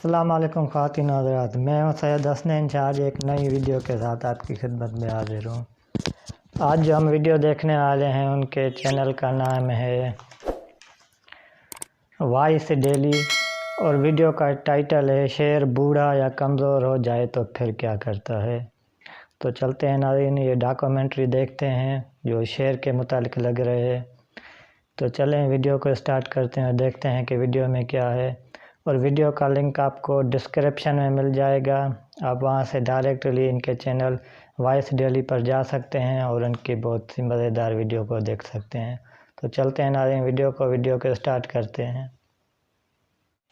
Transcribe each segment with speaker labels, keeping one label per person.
Speaker 1: अस्सलाम वालेकुम ख़वातीन और हज़रात, मैं हूं सैयद हसनैन आज एक नई वीडियो के साथ आपकी खिदमत में हाजिर हूं। आज जो हम वीडियो देखने वाले हैं उनके चैनल का नाम है वॉइस डेली और वीडियो का टाइटल है शेर बूढ़ा या कमज़ोर हो जाए तो फिर क्या करता है। तो चलते हैं नाज़रीन, ये डॉक्यूमेंट्री देखते हैं जो शेर के मुतालिक लग रहे हैं। तो चलें वीडियो को स्टार्ट करते हैं और देखते हैं कि वीडियो में क्या है। और वीडियो का लिंक आपको डिस्क्रिप्शन में मिल जाएगा, आप वहां से डायरेक्टली इनके चैनल वॉइस डेली पर जा सकते हैं और उनकी बहुत सी मज़ेदार वीडियो को देख सकते हैं। तो चलते हैं नाज़रीन, वीडियो को स्टार्ट करते हैं।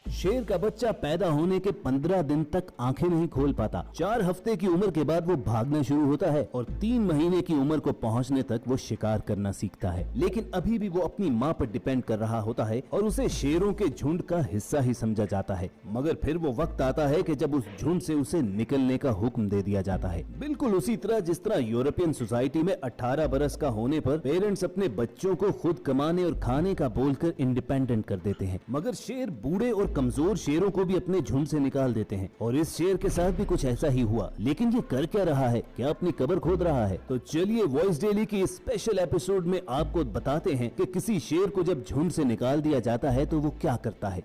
Speaker 2: शेर का बच्चा पैदा होने के 15 दिन तक आंखें नहीं खोल पाता। 4 हफ्ते की उम्र के बाद वो भागना शुरू होता है और 3 महीने की उम्र को पहुंचने तक वो शिकार करना सीखता है। लेकिन अभी भी वो अपनी माँ पर डिपेंड कर रहा होता है और उसे शेरों के झुंड का हिस्सा ही समझा जाता है। मगर फिर वो वक्त आता है कि जब उस झुंड से उसे निकलने का हुक्म दे दिया जाता है। बिल्कुल उसी तरह जिस तरह यूरोपियन सोसाइटी में 18 बरस का होने पर पेरेंट्स अपने बच्चों को खुद कमाने और खाने का बोलकर इंडिपेंडेंट कर देते हैं, मगर शेर बूढ़े और कमजोर शेरों को भी अपने झुंड से निकाल देते हैं। और इस शेर के साथ भी कुछ ऐसा ही हुआ। लेकिन ये कर क्या रहा है? क्या अपनी कब्र खोद रहा है? तो चलिए वॉइस डेली की स्पेशल एपिसोड में आपको बताते हैं कि किसी शेर को जब झुंड से निकाल दिया जाता है तो वो क्या करता है।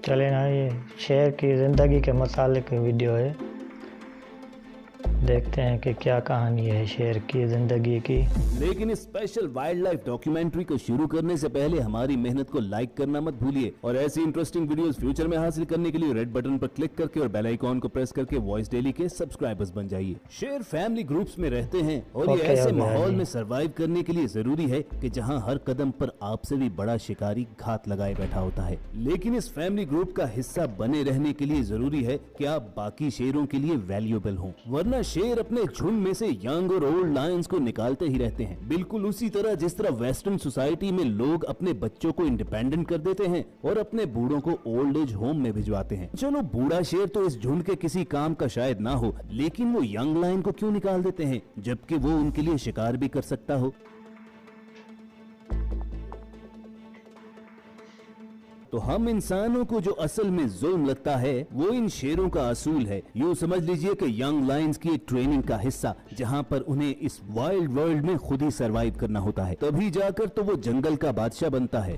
Speaker 1: चले ना, ये शेर की ज़िंदगी के मुतालिक वीडियो है, देखते हैं कि क्या कहानी है शेर की जिंदगी की।
Speaker 2: लेकिन इस स्पेशल वाइल्ड लाइफ डॉक्यूमेंट्री को शुरू करने से पहले हमारी मेहनत को लाइक करना मत भूलिए और ऐसी इंटरेस्टिंग वीडियोस फ्यूचर में हासिल करने के लिए रेड बटन पर क्लिक करके और बेल आइकॉन को प्रेस करके वॉइस डेली के सब्सक्राइबर्स बन जाइए। शेर फैमिली ग्रुप्स में रहते हैं और ये ऐसे माहौल में सर्वाइव करने के लिए जरूरी है कि जहाँ हर कदम पर आपसे भी बड़ा शिकारी घात लगाए बैठा होता है। लेकिन इस फैमिली ग्रुप का हिस्सा बने रहने के लिए जरूरी है कि आप बाकी शेरों के लिए वैल्यूएबल हों, वरना शेर अपने झुंड में से यंग और ओल्ड लायंस को निकालते ही रहते हैं। बिल्कुल उसी तरह जिस तरह वेस्टर्न सोसाइटी में लोग अपने बच्चों को इंडिपेंडेंट कर देते हैं और अपने बूढ़ों को ओल्ड एज होम में भिजवाते हैं। चलो बूढ़ा शेर तो इस झुंड के किसी काम का शायद ना हो, लेकिन वो यंग लायन को क्यों निकाल देते हैं जबकि वो उनके लिए शिकार भी कर सकता हो। तो हम इंसानों को जो असल में जुल्म लगता है वो इन शेरों का असूल है। यूँ समझ लीजिए कि यंग लायंस की एक ट्रेनिंग का हिस्सा, जहाँ पर उन्हें इस वाइल्ड वर्ल्ड में खुद ही सरवाइव करना होता है, तभी जाकर तो वो जंगल का बादशाह बनता है।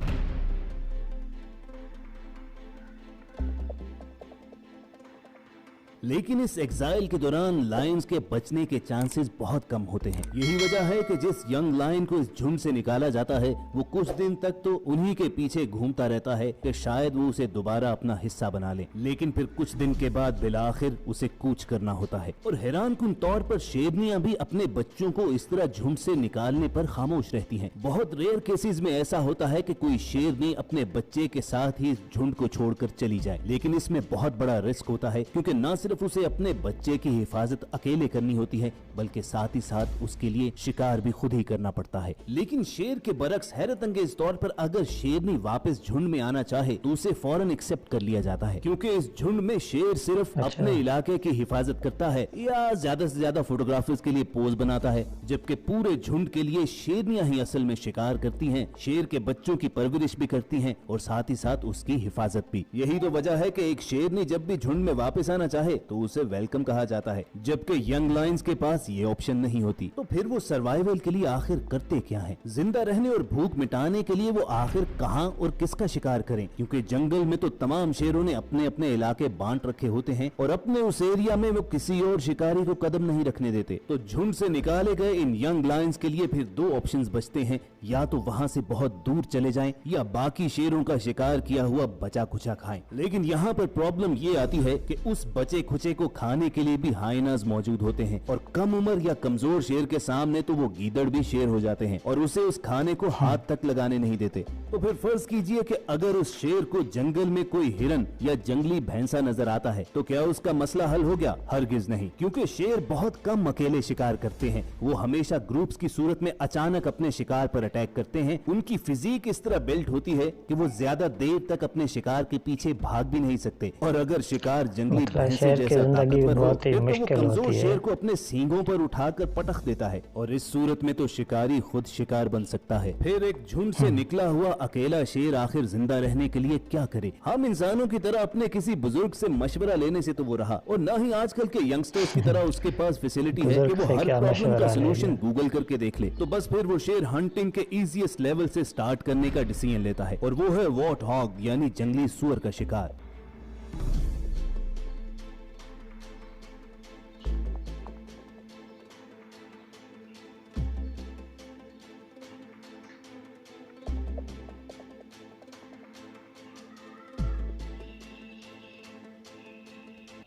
Speaker 2: लेकिन इस एग्जाइल के दौरान लायंस के बचने के चांसेस बहुत कम होते हैं। यही वजह है कि जिस यंग लायन को इस झुंड से निकाला जाता है वो कुछ दिन तक तो उन्हीं के पीछे घूमता रहता है कि शायद वो उसे दोबारा अपना हिस्सा बना ले। लेकिन फिर कुछ दिन के बाद बिलाखिर उसे कूच करना होता है। और हैरानकुन तौर पर शेरनियां भी अपने बच्चों को इस तरह झुंड से निकालने पर खामोश रहती हैं। बहुत रेयर केसेस में ऐसा होता है कि कोई शेरनी अपने बच्चे के साथ ही इस झुंड को छोड़कर चली जाए, लेकिन इसमें बहुत बड़ा रिस्क होता है क्योंकि न सिर्फ उसे अपने बच्चे की हिफाजत अकेले करनी होती है बल्कि साथ ही साथ उसके लिए शिकार भी खुद ही करना पड़ता है। लेकिन शेर के बरक्स हैरत अंगेज तौर पर अगर शेरनी वापस झुंड में आना चाहे तो उसे फौरन एक्सेप्ट कर लिया जाता है, क्योंकि इस झुंड में शेर सिर्फ अपने इलाके की हिफाजत करता है या ज्यादा से ज्यादा फोटोग्राफर्स के लिए पोज बनाता है, जबकि पूरे झुंड के लिए शेरनियां ही असल में शिकार करती हैं, शेर के बच्चों की परवरिश भी करती हैं और साथ ही साथ उसकी हिफाजत भी। यही तो वजह है कि एक शेरनी जब भी झुंड में वापस आना चाहे तो उसे वेलकम कहा जाता है, जबकि यंग लायंस के पास ये ऑप्शन नहीं होती। तो फिर वो सर्वाइवल के लिए आखिर करते क्या हैं? जिंदा रहने और भूख मिटाने के लिए वो आखिर कहां और किसका शिकार करें? क्योंकि जंगल में तो तमाम शेरों ने अपने अपने इलाके बांट रखे होते हैं और अपने उस एरिया में वो किसी और शिकारी को कदम नहीं रखने देते। तो झुंड से निकाले गए इन यंग लायंस के लिए फिर 2 ऑप्शंस बचते हैं, या तो वहां से बहुत दूर चले जाएं या बाकी शेरों का शिकार किया हुआ बचा खुचा खाएं। लेकिन यहाँ पर प्रॉब्लम ये आती है कि उस बचे खुचे को खाने के लिए भी हाइनाज मौजूद होते हैं और कम उम्र या कमजोर शेर के सामने तो वो गीदड़ भी शेर हो जाते हैं और उसे उस खाने को हाथ तक लगाने नहीं देते। तो फिर फर्ज कीजिए कि अगर उस शेर को जंगल में कोई हिरन या जंगली भैंसा नजर आता है तो क्या उसका मसला हल हो गया? हरगिज नहीं, क्योंकि शेर बहुत कम अकेले शिकार करते हैं। वो हमेशा ग्रुप्स की सूरत में अचानक अपने शिकार पर अटैक करते हैं। उनकी फिजिक इस तरह बिल्ट होती है कि वो ज्यादा देर तक अपने शिकार के पीछे भाग भी नहीं सकते और अगर शिकार जंगली भैंसे जैसा ताकतवर हो तो वो कमजोर शेर को अपने सींगों पर उठाकर पटक देता है और इस सूरत में तो शिकारी खुद शिकार बन सकता है। फिर एक झुंड से निकला हुआ अकेला शेर आखिर जिंदा रहने के लिए क्या करे। हम इंसानों की तरह अपने किसी बुजुर्ग से मशवरा लेने से तो वो रहा, और ना ही आजकल के यंगस्टर्स की तरह उसके पास फैसिलिटी है कि वो हर प्रॉब्लम का सोल्यूशन गूगल करके देख ले। तो बस फिर वो शेर हंटिंग के इजीएस्ट लेवल से स्टार्ट करने का डिसीजन लेता है, और वो है वॉर्ट हॉग यानी जंगली सुअर का शिकार।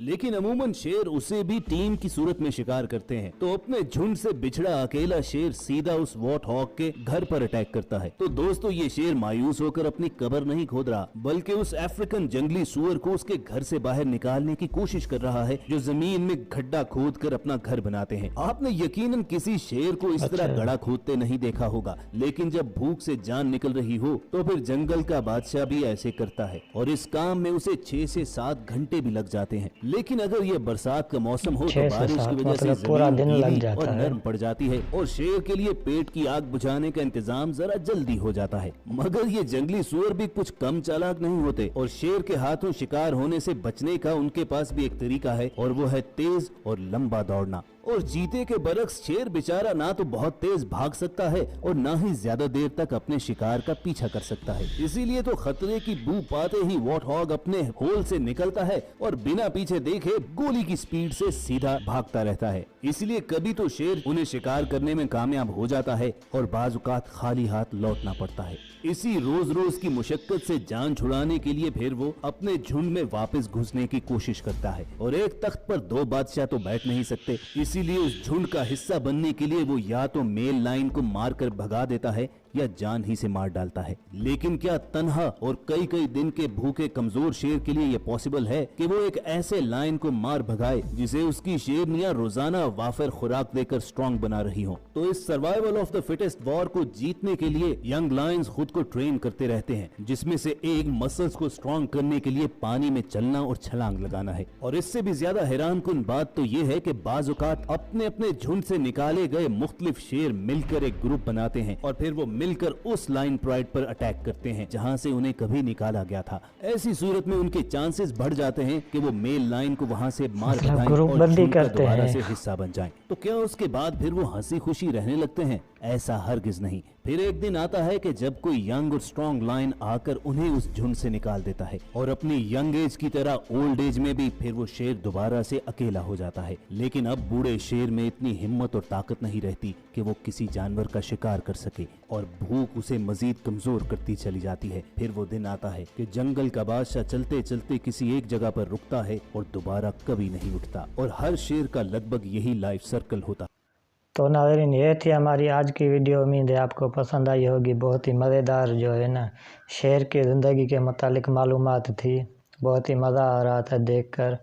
Speaker 2: लेकिन अमूमन शेर उसे भी टीम की सूरत में शिकार करते हैं, तो अपने झुंड से बिछड़ा अकेला शेर सीधा उस वॉर्ट हॉग के घर पर अटैक करता है। तो दोस्तों, ये शेर मायूस होकर अपनी कब्र नहीं खोद रहा, बल्कि उस अफ्रीकन जंगली सुअर को उसके घर से बाहर निकालने की कोशिश कर रहा है, जो जमीन में गड्ढा खोद कर अपना घर बनाते हैं। आपने यकीनन किसी शेर को इस तरह गड्ढा खोदते नहीं देखा होगा, लेकिन जब भूख से जान निकल रही हो तो फिर जंगल का बादशाह भी ऐसे करता है, और इस काम में उसे 6 से 7 घंटे भी लग जाते हैं। लेकिन अगर ये बरसात का मौसम हो तो बारिश की वजह से
Speaker 1: पूरा दिन लग
Speaker 2: जमीन
Speaker 1: जाता
Speaker 2: और
Speaker 1: है
Speaker 2: नरम पड़ जाती है, और शेर के लिए पेट की आग बुझाने का इंतजाम जरा जल्दी हो जाता है। मगर ये जंगली सुअर भी कुछ कम चालाक नहीं होते, और शेर के हाथों शिकार होने से बचने का उनके पास भी एक तरीका है, और वो है तेज और लंबा दौड़ना। और चीते के बरक्स शेर बेचारा ना तो बहुत तेज भाग सकता है और ना ही ज्यादा देर तक अपने शिकार का पीछा कर सकता है। इसीलिए तो खतरे की बू पाते ही वॉर्ट हॉग अपने होल से निकलता है और बिना पीछे देखे गोली की स्पीड से सीधा भागता रहता है। इसलिए कभी तो शेर उन्हें शिकार करने में कामयाब हो जाता है और बाज़ औक़ात खाली हाथ लौटना पड़ता है। इसी रोज रोज की मुशक्कत से जान छुड़ाने के लिए फिर वो अपने झुंड में वापस घुसने की कोशिश करता है, और एक तख्त पर 2 बादशाह तो बैठ नहीं सकते, इसीलिए उस झुंड का हिस्सा बनने के लिए वो या तो मेल लाइन को मारकर भगा देता है या जान ही से मार डालता है। लेकिन क्या तन्हा और कई कई दिन के भूखे कमजोर शेर के लिए ये पॉसिबल है कि वो एक ऐसे लायन को मार भगाए जिसे उसकी शेरनियां रोजाना वाफर खुराक देकर स्ट्रॉन्ग बना रही हो? तो इस survival of the fittest war को जीतने के लिए यंग लायंस खुद को ट्रेन करते रहते हैं, जिसमें से एक मसल्स को स्ट्रॉन्ग करने के लिए पानी में चलना और छलांग लगाना है। और इससे भी ज्यादा हैरान कुन बात तो ये है कि बाज़ औक़ात अपने अपने झुंड से निकाले गए मुख्तलिफ शेर मिलकर एक ग्रुप बनाते हैं और फिर वो मिलकर उस लाइन प्राइड पर अटैक करते हैं जहां से उन्हें कभी निकाला गया था। ऐसी सूरत में उनके चांसेस बढ़ जाते हैं कि वो मेल लाइन को वहां से मार भगाएं और झुंड का दोबारा से हिस्सा बन जाएं। तो क्या उसके बाद फिर वो हंसी खुशी रहने लगते हैं? ऐसा हरगिज नहीं। फिर एक दिन आता है कि जब कोई यंग और स्ट्रॉन्ग लाइन आकर उन्हें उस झुंड से निकाल देता है, और अपनी यंग एज की तरह ओल्ड एज में भी फिर वो शेर दोबारा से अकेला हो जाता है। लेकिन अब बूढ़े शेर में इतनी हिम्मत और ताकत नहीं रहती कि वो किसी जानवर का शिकार कर सके, और भूख उसे मजीद कमजोर करती चली जाती है। फिर वो दिन आता है कि जंगल का बादशाह चलते चलते किसी एक जगह पर रुकता है और दोबारा कभी नहीं उठता, और हर शेर का लगभग यही लाइफ सर्कल होता।
Speaker 1: तो नाज़रीन, ये थी हमारी आज की वीडियो। उम्मीद है आपको पसंद आई होगी। बहुत ही मज़ेदार जो है ना शेर की ज़िंदगी के मुतालिक मालूमात थी। बहुत ही मज़ा आ रहा था देखकर,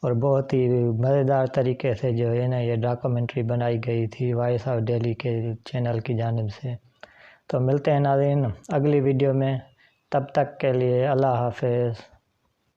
Speaker 1: और बहुत ही मज़ेदार तरीके से जो है ना ये डॉक्यूमेंट्री बनाई गई थी वॉइस ऑफ दिल्ली के चैनल की जानिब से। तो मिलते हैं नाज़रीन अगली वीडियो में, तब तक के लिए अल्लाह हाफ़िज़।